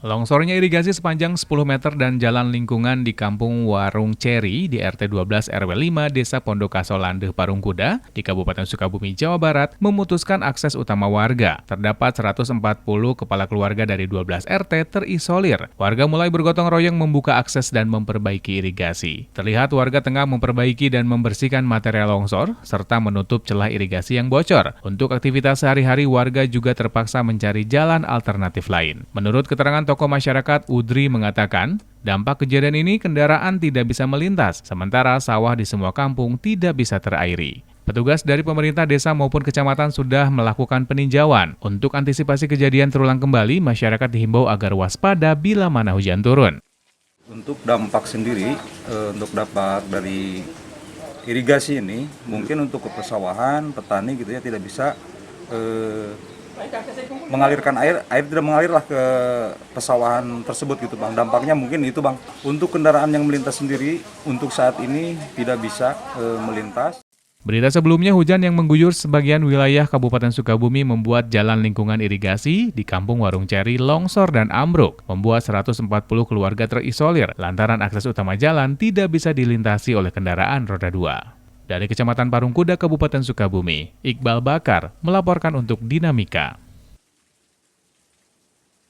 Longsornya irigasi sepanjang 10 meter dan jalan lingkungan di Kampung Warung Ceri di RT 12 RW 5 Desa Pondokaso Landeh Parungkuda di Kabupaten Sukabumi, Jawa Barat memutuskan akses utama warga. Terdapat 140 kepala keluarga dari 12 RT terisolir. Warga mulai bergotong royong membuka akses dan memperbaiki irigasi. Terlihat warga tengah memperbaiki dan membersihkan material longsor serta menutup celah irigasi yang bocor. Untuk aktivitas sehari-hari warga juga terpaksa mencari jalan alternatif lain. Menurut keterangan tokoh masyarakat, Udri mengatakan, dampak kejadian ini kendaraan tidak bisa melintas, sementara sawah di semua kampung tidak bisa terairi. Petugas dari pemerintah desa maupun kecamatan sudah melakukan peninjauan. Untuk antisipasi kejadian terulang kembali, masyarakat dihimbau agar waspada bila mana hujan turun. Untuk dampak sendiri, untuk dapat dari irigasi ini, mungkin untuk ke persawahan, petani gitu ya tidak bisa mengalirkan air tidak mengalirlah ke pesawahan tersebut gitu Bang. Dampaknya mungkin itu Bang. Untuk kendaraan yang melintas sendiri untuk saat ini tidak bisa melintas. Berita sebelumnya, hujan yang mengguyur sebagian wilayah Kabupaten Sukabumi membuat jalan lingkungan irigasi di Kampung Warung Ceri longsor dan ambruk, membuat 140 keluarga terisolir lantaran akses utama jalan tidak bisa dilintasi oleh kendaraan roda 2. Dari Kecamatan Parungkuda, Kabupaten Sukabumi, Iqbal Bakar melaporkan untuk Dinamika.